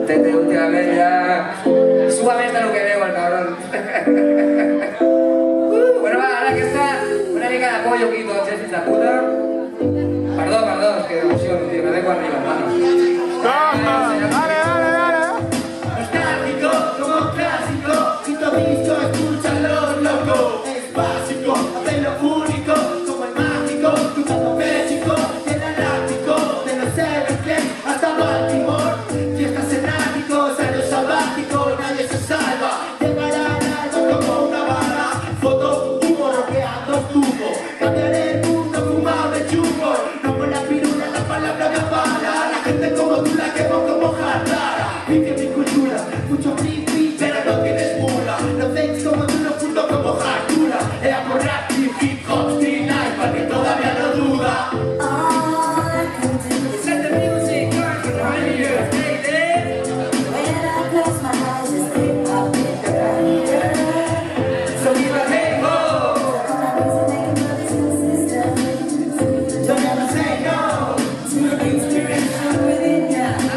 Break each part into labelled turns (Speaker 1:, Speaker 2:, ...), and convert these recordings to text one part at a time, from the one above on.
Speaker 1: Tete últimamente ya... Sumamente lo que veo al cabrón. Bueno, va, ahora que está una mica de pollo aquí, tots, fills de puta. Perdó, és que emociono, tío, me vengo arriba, hermano.
Speaker 2: Dale.
Speaker 3: Estático como clásico, si tu visto, escúchalo, loco. Es básico, hazlo único, como el mágico, cruzando México, y el Atlántico, de los Everglades hasta Baltimore. Si estás en áticos, año sabático, nadie se salva. Llegarán algo como una bala, foto, humo, roqueando tubo. Cambiaré el mundo, fumado de chumbo, no con la pirula, la palabra me avala. La gente como tú la quemo como jarrara. Vive mi cultura, mucho creepy, pero no tienes mula. Los fakes como tú, lo junto como hardura. Era por rap, hip hop, street life, para que todavía no duda.
Speaker 1: Set the music, right here, baby.
Speaker 3: So give a hey ho, don't ever say no.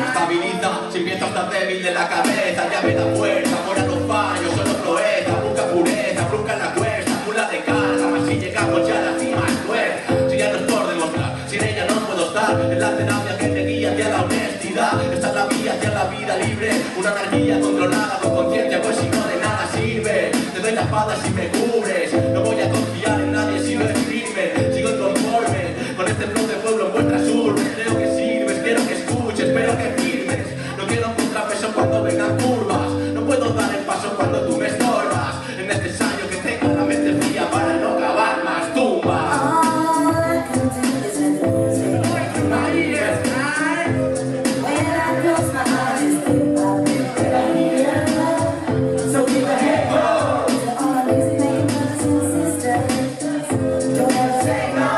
Speaker 3: Estabiliza, si piensas estar débil de la cabeza, ya ve la fuerza, fuera los fallos, solo proeza, busca pureza, busca la cuesta, mula de casa, más si llegamos ya a la cima es fuerza. Si ya no es por demostrar, sin ella no puedo estar, es la terapia que te guía hacia la honestidad, esta es la vía hacia la vida libre, una anarquía controlada con conciencia, pues si no de nada sirve, te doy la espada si me cubres, no voy a confiar en nadie si no es firme, sigo inconforme, con este flow de pueblo en vuestras urbes, creo que sirves, quiero que escuches, espero que firmes, no quiero un contrapeso cuando vengan curvas, no puedo dar el paso cuando tú me estorbas, es necesario que tenga la mente fría para no cavar más tumbas. So give a hey ho, say no.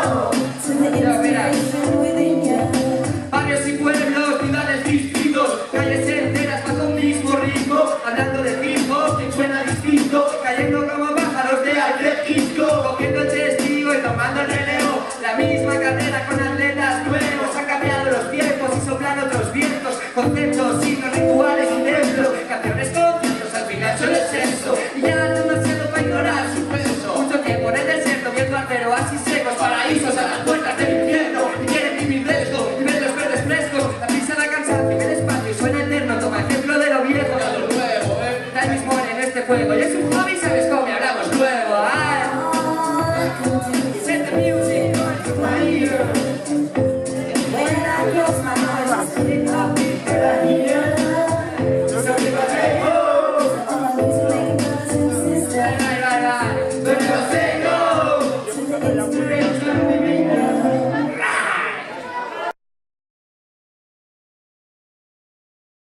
Speaker 1: Barrios y pueblos, ciudades, distritos, calles enteras bajo un mismo ritmo, hablando de hip hop que suena distinto, cayendo como pájaros de aire fresco, cogiendo el testigo y tomando el relevo, la misma carrera con atletas nuevos, han cambiado los tiempos y soplan otros vientos, conceptos, signos, rituales y templos, canciones conciertos, al final solo es eso, y ya no demasiado para ignorar su peso, mucho tiempo en el desierto, viendo al oasis secos, paraísos a las puertas del infierno, y quieren vivir de esto, y ver los verdes frescos, la prisa, la cansancio, el espacio y suena eterno, toma ejemplo de lo viejo, de lo nuevo, time is money en este juego, y es un hobby, sabes cómo, y hablamos luego, set the music, right here.
Speaker 3: So give a hey ho,
Speaker 1: Right.
Speaker 3: don't ever say